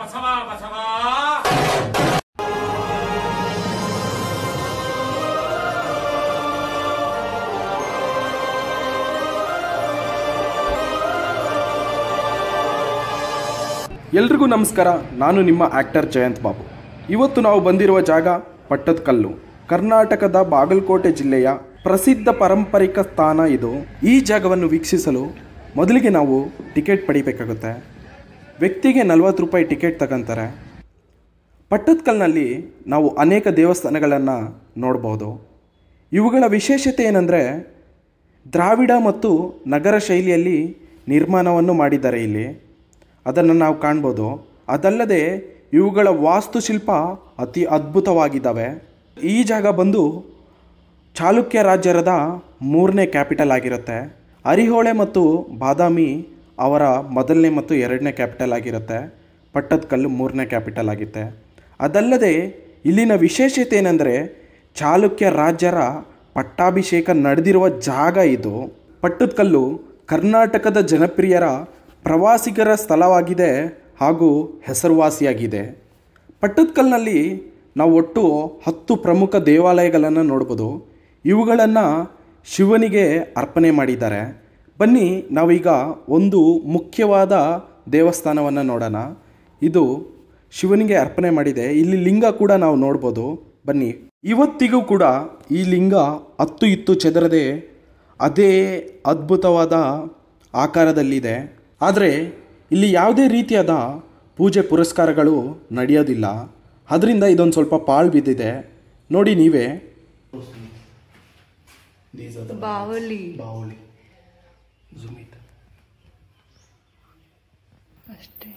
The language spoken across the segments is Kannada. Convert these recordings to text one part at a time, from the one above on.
ಬಸವ ಬಸವ. ಎಲ್ರಿಗೂ ನಮಸ್ಕಾರ. ನಾನು ನಿಮ್ಮ ಆ್ಯಕ್ಟರ್ ಜಯಂತ್ ಬಾಬು. ಇವತ್ತು ನಾವು ಬಂದಿರುವ ಜಾಗ ಪಟ್ಟದಕಲ್ಲು, ಕರ್ನಾಟಕದ ಬಾಗಲಕೋಟೆ ಜಿಲ್ಲೆಯ ಪ್ರಸಿದ್ಧ ಪಾರಂಪರಿಕ ಸ್ಥಾನ ಇದು. ಈ ಜಾಗವನ್ನು ವೀಕ್ಷಿಸಲು ಮೊದಲಿಗೆ ನಾವು ಟಿಕೆಟ್ ಪಡಿಬೇಕಾಗುತ್ತೆ. ವ್ಯಕ್ತಿಗೆ 40 ರೂಪಾಯಿ ಟಿಕೆಟ್ ತಗೊಂತಾರೆ. ಪಟ್ಟದಕಲ್ನಲ್ಲಿ ನಾವು ಅನೇಕ ದೇವಸ್ಥಾನಗಳನ್ನು ನೋಡ್ಬೋದು. ಇವುಗಳ ವಿಶೇಷತೆ ಏನಂದರೆ ದ್ರಾವಿಡ ಮತ್ತು ನಗರ ಶೈಲಿಯಲ್ಲಿ ನಿರ್ಮಾಣವನ್ನು ಮಾಡಿದ್ದಾರೆ ಇಲ್ಲಿ. ಅದನ್ನು ನಾವು ಕಾಣ್ಬೋದು. ಅದಲ್ಲದೆ ಇವುಗಳ ವಾಸ್ತುಶಿಲ್ಪ ಅತಿ ಅದ್ಭುತವಾಗಿದ್ದಾವೆ. ಈ ಜಾಗ ಬಂದು ಚಾಲುಕ್ಯ ರಾಜ್ಯದ 3ನೇ ಕ್ಯಾಪಿಟಲ್ ಆಗಿರುತ್ತೆ. ಐಹೊಳೆ ಮತ್ತು ಬಾದಾಮಿ ಅವರ 1ನೇ ಮತ್ತು 2ನೇ ಕ್ಯಾಪಿಟಲ್ ಆಗಿರುತ್ತೆ. ಪಟ್ಟದಕಲ್ಲು 3ನೇ ಕ್ಯಾಪಿಟಲ್ ಆಗುತ್ತೆ. ಅದಲ್ಲದೆ ಇಲ್ಲಿನ ವಿಶೇಷತೆ ಏನೆಂದರೆ ಚಾಲುಕ್ಯ ರಾಜ್ಯರ ಪಟ್ಟಾಭಿಷೇಕ ನಡೆದಿರುವ ಜಾಗ ಇದು. ಪಟ್ಟದಕಲ್ಲು ಕರ್ನಾಟಕದ ಜನಪ್ರಿಯರ ಪ್ರವಾಸಿಗರ ಸ್ಥಳವಾಗಿದೆ ಹಾಗೂ ಹೆಸರುವಾಸಿಯಾಗಿದೆ. ಪಟ್ಟದಕಲ್ನಲ್ಲಿ ನಾವು ಒಟ್ಟು 10 ಪ್ರಮುಖ ದೇವಾಲಯಗಳನ್ನು ನೋಡ್ಬೋದು. ಇವುಗಳನ್ನು ಶಿವನಿಗೆ ಅರ್ಪಣೆ ಮಾಡಿದ್ದಾರೆ. ಬನ್ನಿ ನಾವೀಗ ಒಂದು ಮುಖ್ಯವಾದ ದೇವಸ್ಥಾನವನ್ನು ನೋಡೋಣ. ಇದು ಶಿವನಿಗೆ ಅರ್ಪಣೆ ಮಾಡಿದೆ. ಇಲ್ಲಿ ಲಿಂಗ ಕೂಡ ನಾವು ನೋಡ್ಬೋದು. ಬನ್ನಿ. ಇವತ್ತಿಗೂ ಕೂಡ ಈ ಲಿಂಗ ಹತ್ತು ಇತ್ತು ಚೆದರದೆ ಅದೇ ಅದ್ಭುತವಾದ ಆಕಾರದಲ್ಲಿದೆ. ಆದರೆ ಇಲ್ಲಿ ಯಾವುದೇ ರೀತಿಯಾದ ಪೂಜೆ ಪುರಸ್ಕಾರಗಳು ನಡೆಯೋದಿಲ್ಲ. ಅದರಿಂದ ಇದೊಂದು ಸ್ವಲ್ಪ ಪಾಳು ಬಿದ್ದಿದೆ. ನೋಡಿ ನೀವೇ. ಬಾವಲಿ ಅಷ್ಟೇ.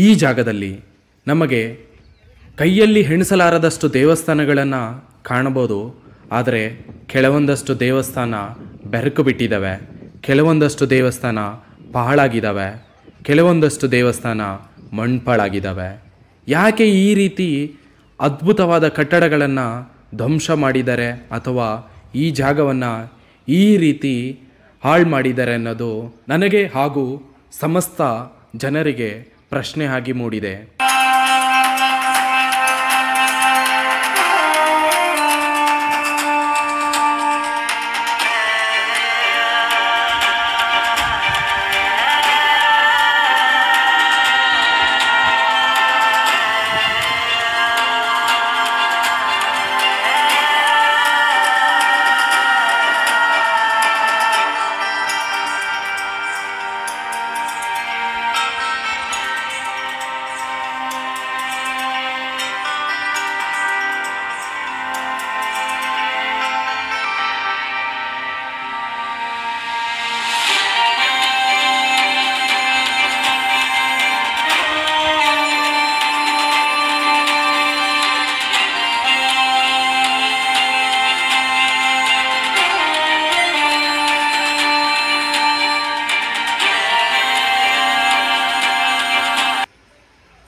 ಈ ಜಾಗದಲ್ಲಿ ನಮಗೆ ಕೈಯಲ್ಲಿ ಎಣಿಸಲಾರದಷ್ಟು ದೇವಸ್ಥಾನಗಳನ್ನು ಕಾಣಬಹುದು. ಆದರೆ ಕೆಲವೊಂದಷ್ಟು ದೇವಸ್ಥಾನ ಬೆರಕು ಬಿಟ್ಟಿದ್ದಾವೆ, ಕೆಲವೊಂದಷ್ಟು ದೇವಸ್ಥಾನ ಪಾಳಾಗಿದ್ದಾವೆ, ಕೆಲವೊಂದಷ್ಟು ದೇವಸ್ಥಾನ ಮಣ್ಪಾಳಾಗಿದ್ದಾವೆ. ಯಾಕೆ ಈ ರೀತಿ ಅದ್ಭುತವಾದ ಕಟ್ಟಡಗಳನ್ನು ಧ್ವಂಸ ಮಾಡಿದ್ದಾರೆ ಅಥವಾ ಈ ಜಾಗವನ್ನು ಈ ರೀತಿ ಹಾಳು ಮಾಡಿದ್ದಾರೆ ಅನ್ನೋದು ನನಗೆ ಹಾಗೂ ಸಮಸ್ತ ಜನರಿಗೆ ಪ್ರಶ್ನೆ ಆಗಿ ಮೂಡಿದೆ.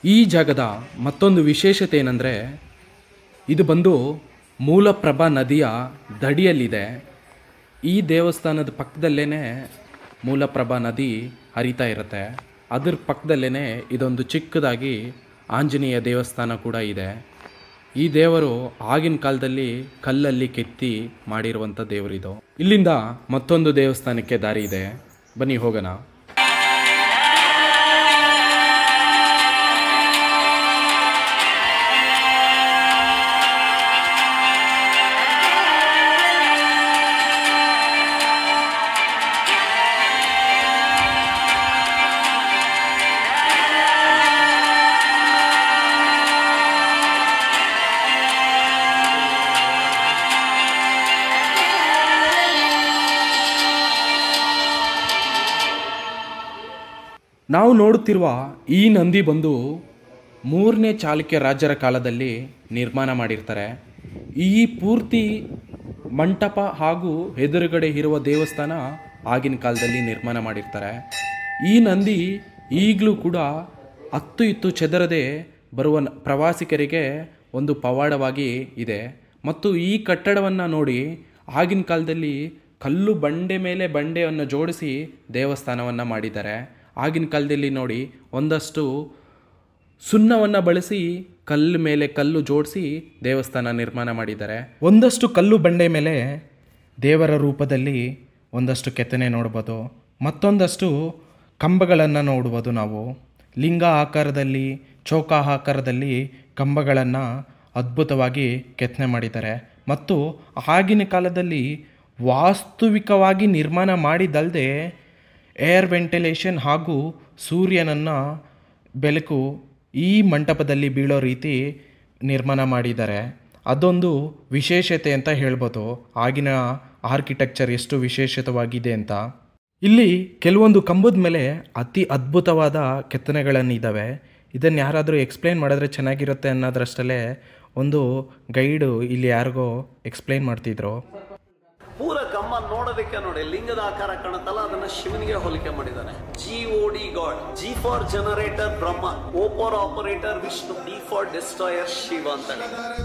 ಈ ಜಾಗದ ಮತ್ತೊಂದು ವಿಶೇಷತೆ ಏನಂದರೆ ಇದು ಬಂದು ಮೂಲಪ್ರಭಾ ನದಿಯ ದಡಿಯಲ್ಲಿದೆ. ಈ ದೇವಸ್ಥಾನದ ಪಕ್ಕದಲ್ಲೇ ಮೂಲಪ್ರಭಾ ನದಿ ಹರಿತಾ ಇರುತ್ತೆ. ಅದ್ರ ಪಕ್ಕದಲ್ಲೇ ಇದೊಂದು ಚಿಕ್ಕದಾಗಿ ಆಂಜನೇಯ ದೇವಸ್ಥಾನ ಕೂಡ ಇದೆ. ಈ ದೇವರು ಆಗಿನ ಕಾಲದಲ್ಲಿ ಕಲ್ಲಲ್ಲಿ ಕೆತ್ತಿ ಮಾಡಿರುವಂಥ ದೇವರಿದು. ಇಲ್ಲಿಂದ ಮತ್ತೊಂದು ದೇವಸ್ಥಾನಕ್ಕೆ ದಾರಿ ಇದೆ. ಬನ್ನಿ ಹೋಗೋಣ. ನಾವು ನೋಡುತ್ತಿರುವ ಈ ನಂದಿ ಬಂದು 3ನೇ ಚಾಲುಕ್ಯ ರಾಜರ ಕಾಲದಲ್ಲಿ ನಿರ್ಮಾಣ ಮಾಡಿರ್ತಾರೆ. ಈ ಪೂರ್ತಿ ಮಂಟಪ ಹಾಗೂ ಎದುರುಗಡೆ ಇರುವ ದೇವಸ್ಥಾನ ಆಗಿನ ಕಾಲದಲ್ಲಿ ನಿರ್ಮಾಣ ಮಾಡಿರ್ತಾರೆ. ಈ ನಂದಿ ಈಗಲೂ ಕೂಡ ಇತ್ತು ಚೆದರದೆ ಬರುವ ಪ್ರವಾಸಿಗರಿಗೆ ಒಂದು ಪವಾಡವಾಗಿ ಇದೆ. ಮತ್ತು ಈ ಕಟ್ಟಡವನ್ನು ನೋಡಿ ಆಗಿನ ಕಾಲದಲ್ಲಿ ಕಲ್ಲು ಬಂಡೆ ಮೇಲೆ ಬಂಡೆಯನ್ನು ಜೋಡಿಸಿ ದೇವಸ್ಥಾನವನ್ನು ಮಾಡಿದ್ದಾರೆ. ಆಗಿನ ಕಾಲದಲ್ಲಿ ನೋಡಿ ಒಂದಷ್ಟು ಸುಣ್ಣವನ್ನು ಬಳಸಿ ಕಲ್ಲು ಮೇಲೆ ಕಲ್ಲು ಜೋಡಿಸಿ ದೇವಸ್ಥಾನ ನಿರ್ಮಾಣ ಮಾಡಿದ್ದಾರೆ. ಒಂದಷ್ಟು ಕಲ್ಲು ಬಂಡೆ ಮೇಲೆ ದೇವರ ರೂಪದಲ್ಲಿ ಒಂದಷ್ಟು ಕೆತ್ತನೆ ನೋಡ್ಬೋದು. ಮತ್ತೊಂದಷ್ಟು ಕಂಬಗಳನ್ನು ನೋಡ್ಬೋದು. ನಾವು ಲಿಂಗ ಆಕಾರದಲ್ಲಿ ಚೌಕ ಆಕಾರದಲ್ಲಿ ಕಂಬಗಳನ್ನು ಅದ್ಭುತವಾಗಿ ಕೆತ್ತನೆ ಮಾಡಿದ್ದಾರೆ. ಮತ್ತು ಆಗಿನ ಕಾಲದಲ್ಲಿ ವಾಸ್ತವಿಕವಾಗಿ ನಿರ್ಮಾಣ ಮಾಡಿದ್ದಲ್ಲದೆ ಏರ್ ವೆಂಟಿಲೇಷನ್ ಹಾಗೂ ಸೂರ್ಯನನ್ನು ಬೆಳಕು ಈ ಮಂಟಪದಲ್ಲಿ ಬೀಳೋ ರೀತಿ ನಿರ್ಮಾಣ ಮಾಡಿದ್ದಾರೆ. ಅದೊಂದು ವಿಶೇಷತೆ ಅಂತ ಹೇಳ್ಬೋದು. ಆಗಿನ ಆರ್ಕಿಟೆಕ್ಚರ್ ಎಷ್ಟು ವಿಶೇಷವಾಗಿದೆ ಅಂತ. ಇಲ್ಲಿ ಕೆಲವೊಂದು ಕಂಬದ ಮೇಲೆ ಅತಿ ಅದ್ಭುತವಾದ ಕೆತ್ತನೆಗಳನ್ನಿದ್ದಾವೆ. ಇದನ್ನು ಯಾರಾದರೂ ಎಕ್ಸ್ಪ್ಲೇನ್ ಮಾಡಿದ್ರೆ ಚೆನ್ನಾಗಿರುತ್ತೆ ಅನ್ನೋದ್ರಷ್ಟಲ್ಲೇ ಒಂದು ಗೈಡು ಇಲ್ಲಿ ಯಾರಿಗೋ ಎಕ್ಸ್ಪ್ಲೇನ್ ಮಾಡ್ತಿದ್ರು. ಪೂರ ಕಂಬ ನೋಡೋದಕ್ಕೆ ನೋಡಿ ಲಿಂಗದ ಆಕಾರ ಕಾಣುತ್ತಲ್ಲ, ಅದನ್ನ ಶಿವನಿಗೆ ಹೋಲಿಕೆ ಮಾಡಿದ್ದಾನೆ. GOD god, G for generator Brahma, O for operator Vishnu, D for destroyer Shiva ಅಂತ ಹೇಳಿದ್ದಾರೆ.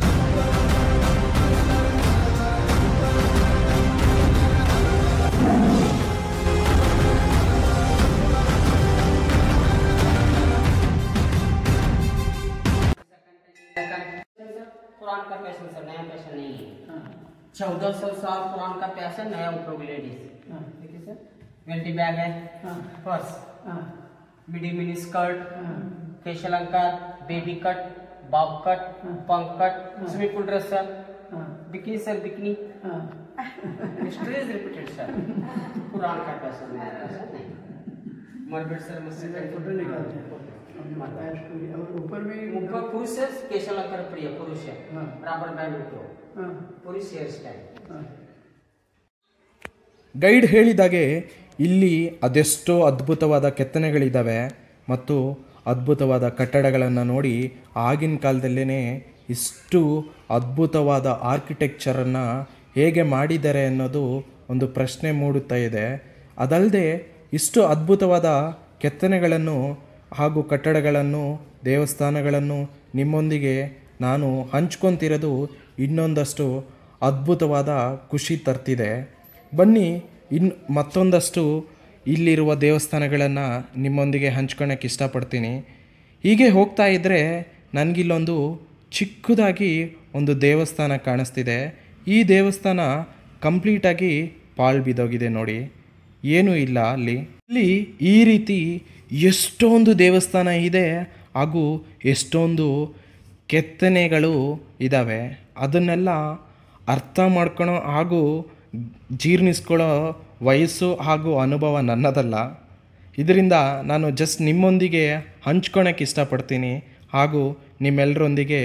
पुरान का पैशन सर, नया पैशन नहीं है। 1400 साल पुरान का पैशन, नया उपयोग लेडीज। देखिए सर, वेंटी बैग है, पर्स, मिडी मिनी स्कर्ट, फेशियल अलंकार, baby cut, Bob cut, punk cut, swimming pool dress sir, bikini sir, bikini, history is repeated sir. पुरान का पैशन, नया पैशन नहीं। मरबेट सर, मुझसे फोटो निकालते हैं। ऊपर पुरुष है, केशव अलंकार प्रिय पुरुष है, रबर बैंड उठो, पुरुष हेयर स्टाइल. ಗೈಡ್ ಹೇಳಿದಾಗೆ ಇಲ್ಲಿ ಅದೆಷ್ಟೋ ಅದ್ಭುತವಾದ ಕೆತ್ತನೆಗಳಿದ್ದಾವೆ ಮತ್ತು ಅದ್ಭುತವಾದ ಕಟ್ಟಡಗಳನ್ನು ನೋಡಿ ಆಗಿನ ಕಾಲದಲ್ಲೇ ಇಷ್ಟು ಅದ್ಭುತವಾದ ಆರ್ಕಿಟೆಕ್ಚರನ್ನು ಹೇಗೆ ಮಾಡಿದ್ದಾರೆ ಅನ್ನೋದು ಒಂದು ಪ್ರಶ್ನೆ ಮೂಡುತ್ತಾ ಇದೆ. ಅದಲ್ಲದೆ ಇಷ್ಟು ಅದ್ಭುತವಾದ ಕೆತ್ತನೆಗಳನ್ನು ಹಾಗೂ ಕಟ್ಟಡಗಳನ್ನು ದೇವಸ್ಥಾನಗಳನ್ನು ನಿಮ್ಮೊಂದಿಗೆ ನಾನು ಹಂಚ್ಕೊತಿರೋದು ಇನ್ನೊಂದಷ್ಟು ಅದ್ಭುತವಾದ ಖುಷಿ ತರ್ತಿದೆ. ಬನ್ನಿ ಮತ್ತೊಂದಷ್ಟು ಇಲ್ಲಿರುವ ದೇವಸ್ಥಾನಗಳನ್ನು ನಿಮ್ಮೊಂದಿಗೆ ಹಂಚ್ಕೊಳ್ಳೋಕ್ಕೆ ಇಷ್ಟಪಡ್ತೀನಿ. ಹೀಗೆ ಹೋಗ್ತಾ ಇದ್ದರೆ ನನಗಿಲ್ಲೊಂದು ಚಿಕ್ಕದಾಗಿ ಒಂದು ದೇವಸ್ಥಾನ ಕಾಣಿಸ್ತಿದೆ. ಈ ದೇವಸ್ಥಾನ ಕಂಪ್ಲೀಟಾಗಿ ಪಾಳು ಬಿದ್ದೋಗಿದೆ ನೋಡಿ, ಏನೂ ಇಲ್ಲ ಅಲ್ಲಿ. ಇಲ್ಲಿ ಈ ರೀತಿ ಎಷ್ಟೊಂದು ದೇವಸ್ಥಾನ ಇದೆ ಹಾಗೂ ಎಷ್ಟೊಂದು ಕೆತ್ತನೆಗಳು ಇದ್ದಾವೆ. ಅದನ್ನೆಲ್ಲ ಅರ್ಥ ಮಾಡ್ಕೊಳ್ಳೋ ಹಾಗೂ ಜೀರ್ಣಿಸ್ಕೊಳ್ಳೋ ವಯಸ್ಸು ಹಾಗೂ ಅನುಭವ ನನ್ನದಲ್ಲ. ಇದರಿಂದ ನಾನು ಜಸ್ಟ್ ನಿಮ್ಮೊಂದಿಗೆ ಹಂಚ್ಕೊಳಕ್ಕೆ ಇಷ್ಟಪಡ್ತೀನಿ ಹಾಗೂ ನಿಮ್ಮೆಲ್ಲರೊಂದಿಗೆ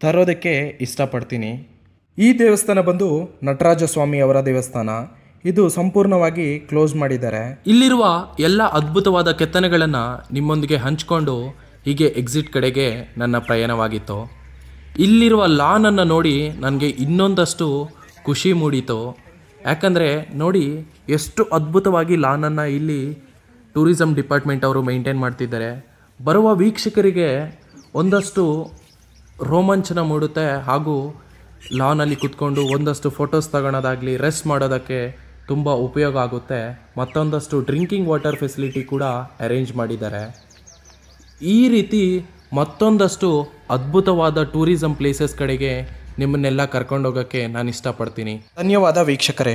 ತರೋದಕ್ಕೆ ಇಷ್ಟಪಡ್ತೀನಿ. ಈ ದೇವಸ್ಥಾನ ಬಂದು ನಟರಾಜ ಸ್ವಾಮಿ ಅವರ ದೇವಸ್ಥಾನ. ಇದು ಸಂಪೂರ್ಣವಾಗಿ ಕ್ಲೋಸ್ ಮಾಡಿದ್ದಾರೆ. ಇಲ್ಲಿರುವ ಎಲ್ಲ ಅದ್ಭುತವಾದ ಕೆತ್ತನೆಗಳನ್ನು ನಿಮ್ಮೊಂದಿಗೆ ಹಂಚಿಕೊಂಡು ಹೀಗೆ ಎಕ್ಸಿಟ್ ಕಡೆಗೆ ನನ್ನ ಪ್ರಯಾಣವಾಗಿತ್ತು. ಇಲ್ಲಿರುವ ಲಾನನ್ನು ನೋಡಿ ನನಗೆ ಇನ್ನೊಂದಷ್ಟು ಖುಷಿ ಮೂಡಿತು. ಯಾಕಂದರೆ ನೋಡಿ ಎಷ್ಟು ಅದ್ಭುತವಾಗಿ ಲಾನನ್ನು ಇಲ್ಲಿ ಟೂರಿಸಂ ಡಿಪಾರ್ಟ್ಮೆಂಟ್ ಅವರು ಮೇಂಟೈನ್ ಮಾಡ್ತಿದ್ದಾರೆ. ಬರುವ ವೀಕ್ಷಕರಿಗೆ ಒಂದಷ್ಟು ರೋಮಾಂಚನ ಮೂಡುತ್ತೆ ಹಾಗೂ ಲಾನಲ್ಲಿ ಕೂತ್ಕೊಂಡು ಒಂದಷ್ಟು ಫೋಟೋಸ್ ತಗೊಳೋದಾಗಲಿ ರೆಸ್ಟ್ ಮಾಡೋದಕ್ಕೆ ತುಂಬ ಉಪಯೋಗ ಆಗುತ್ತೆ. ಮತ್ತೊಂದಷ್ಟು ಡ್ರಿಂಕಿಂಗ್ ವಾಟರ್ ಫೆಸಿಲಿಟಿ ಕೂಡ ಅರೇಂಜ್ ಮಾಡಿದ್ದಾರೆ. ಈ ರೀತಿ ಮತ್ತೊಂದಷ್ಟು ಅದ್ಭುತವಾದ ಟೂರಿಸಂ ಪ್ಲೇಸಸ್ ಕಡೆಗೆ ನಿಮ್ಮನ್ನೆಲ್ಲ ಕರ್ಕೊಂಡೋಗೋಕ್ಕೆ ನಾನು ಇಷ್ಟಪಡ್ತೀನಿ. ಧನ್ಯವಾದ ವೀಕ್ಷಕರೇ.